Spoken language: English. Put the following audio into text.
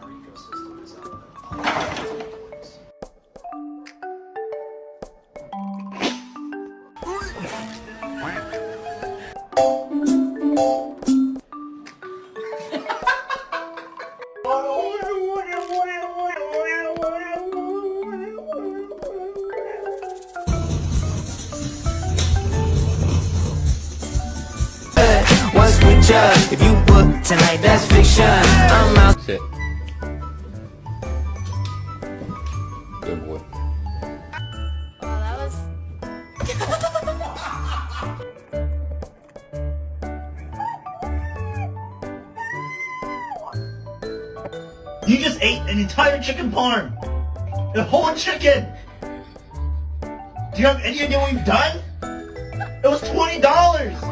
our ecosystem is out. Once we judge, if you book tonight, that's fiction. I'm out. Sit. Good boy. Oh, that was... You just ate an entire chicken parm! The whole chicken! Do you have any idea what you've done? It was $20!